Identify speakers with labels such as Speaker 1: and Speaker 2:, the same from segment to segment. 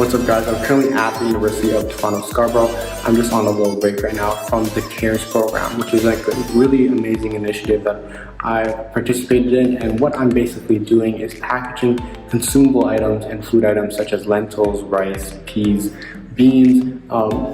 Speaker 1: What's up guys, I'm currently at the University of Toronto Scarborough. I'm just on a little break right now from the CARES program, which is like a really amazing initiative that I participated in, and what I'm basically doing is packaging consumable items and food items such as lentils, rice, peas, beans,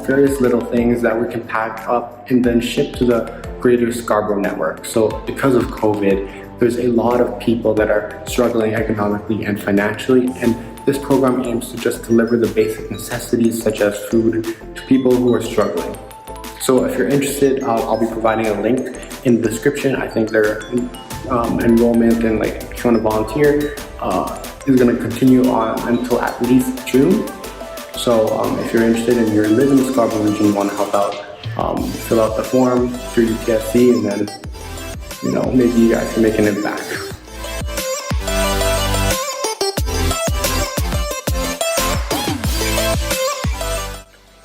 Speaker 1: various little things that we can pack up and then ship to the greater Scarborough network. So because of COVID, there's a lot of people that are struggling economically and financially, and this program aims to just deliver the basic necessities such as food to people who are struggling. So if you're interested, I'll be providing a link in the description. I think their enrollment and if you want to volunteer is going to continue on until at least June. So if you're interested and you live in the Scarborough region, you want to help out, fill out the form through UTSC, and then maybe you guys can make an impact.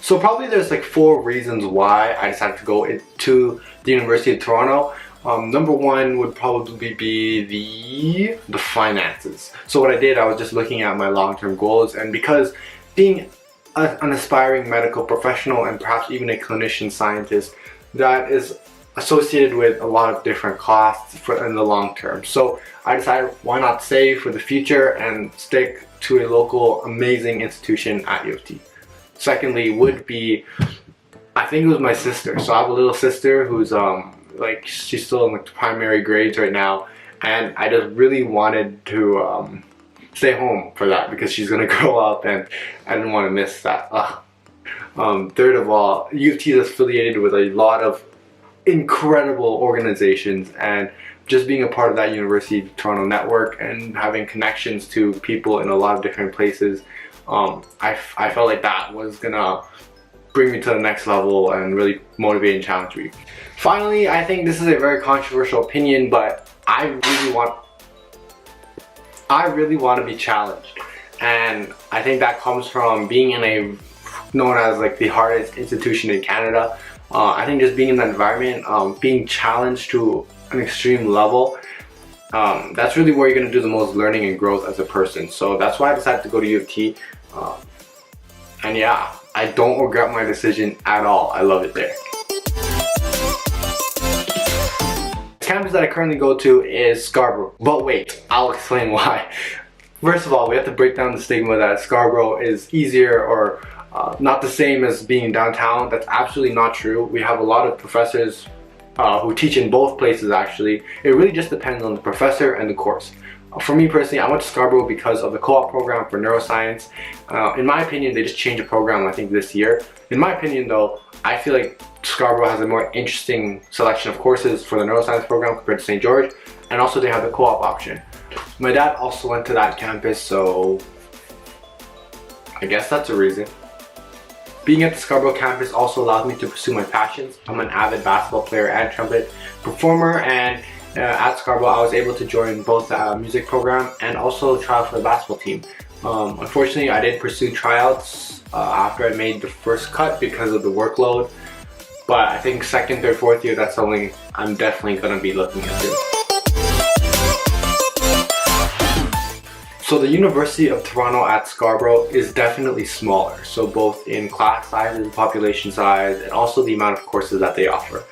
Speaker 1: So probably there's 4 reasons why I decided to go into the University of Toronto. Number one would probably be the finances. So what I did, I was just looking at my long-term goals, and because being an aspiring medical professional and perhaps even a clinician scientist, that is associated with a lot of different costs in the long term. So I decided, why not save for the future and stick to a local amazing institution at U of T. Secondly would be, I think it was my sister. So I have a little sister who's she's still in the primary grades right now, and I just really wanted to stay home for that because she's gonna grow up, and I didn't want to miss that. Third of all, U of T is affiliated with a lot of incredible organizations, and just being a part of that University of Toronto network and having connections to people in a lot of different places, I felt like that was gonna bring me to the next level and really motivate and challenge me. Finally, I think this is a very controversial opinion, but I really want to be challenged, and I think that comes from being in a known as the hardest institution in Canada. I think just being in that environment, being challenged to an extreme level, that's really where you're going to do the most learning and growth as a person. So that's why I decided to go to U of T, and yeah, I don't regret my decision at all. I love it there. The campus that I currently go to is Scarborough, but wait, I'll explain why. First of all, we have to break down the stigma that Scarborough is easier or not the same as being downtown. That's absolutely not true. We have a lot of professors who teach in both places actually. It really just depends on the professor and the course. For me personally, I went to Scarborough because of the co-op program for neuroscience. In my opinion, they just changed the program I think this year. In my opinion though, I feel like Scarborough has a more interesting selection of courses for the neuroscience program compared to St. George, and also they have the co-op option. My dad also went to that campus, so I guess that's a reason. Being at the Scarborough campus also allowed me to pursue my passions. I'm an avid basketball player and trumpet performer, and at Scarborough I was able to join both the music program and also try out for the basketball team. Unfortunately, I did pursue tryouts after I made the first cut because of the workload, but I think second, third, fourth year, that's something I'm definitely going to be looking into. So the University of Toronto at Scarborough is definitely smaller, so both in class size, population size, and also the amount of courses that they offer.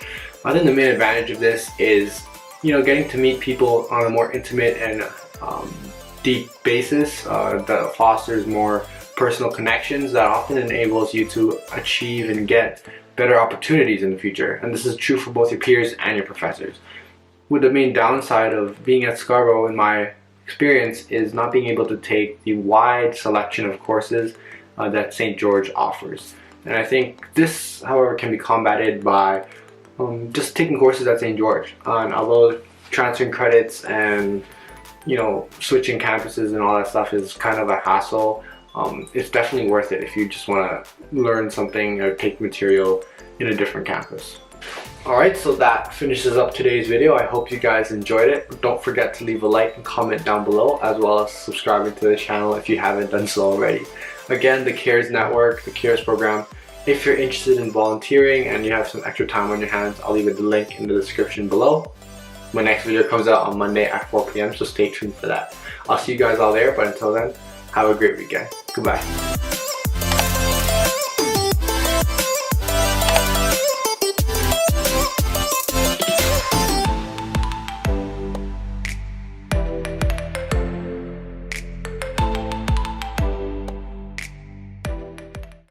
Speaker 1: I think the main advantage of this is, getting to meet people on a more intimate and deep basis that fosters more personal connections that often enables you to achieve and get better opportunities in the future. And this is true for both your peers and your professors. With the main downside of being at Scarborough, in my experience, is not being able to take the wide selection of courses that St. George offers. And I think this, however, can be combated by just taking courses at St. George. And although transferring credits and switching campuses and all that stuff is kind of a hassle, it's definitely worth it if you just want to learn something or take material in a different campus. Alright, so that finishes up today's video. I hope you guys enjoyed it. Don't forget to leave a like and comment down below, as well as subscribing to the channel if you haven't done so already. Again, the CARES Network, the CARES program, if you're interested in volunteering and you have some extra time on your hands, I'll leave the link in the description below. My next video comes out on Monday at 4 p.m, so stay tuned for that. I'll see you guys all there, but until then, have a great weekend. Goodbye.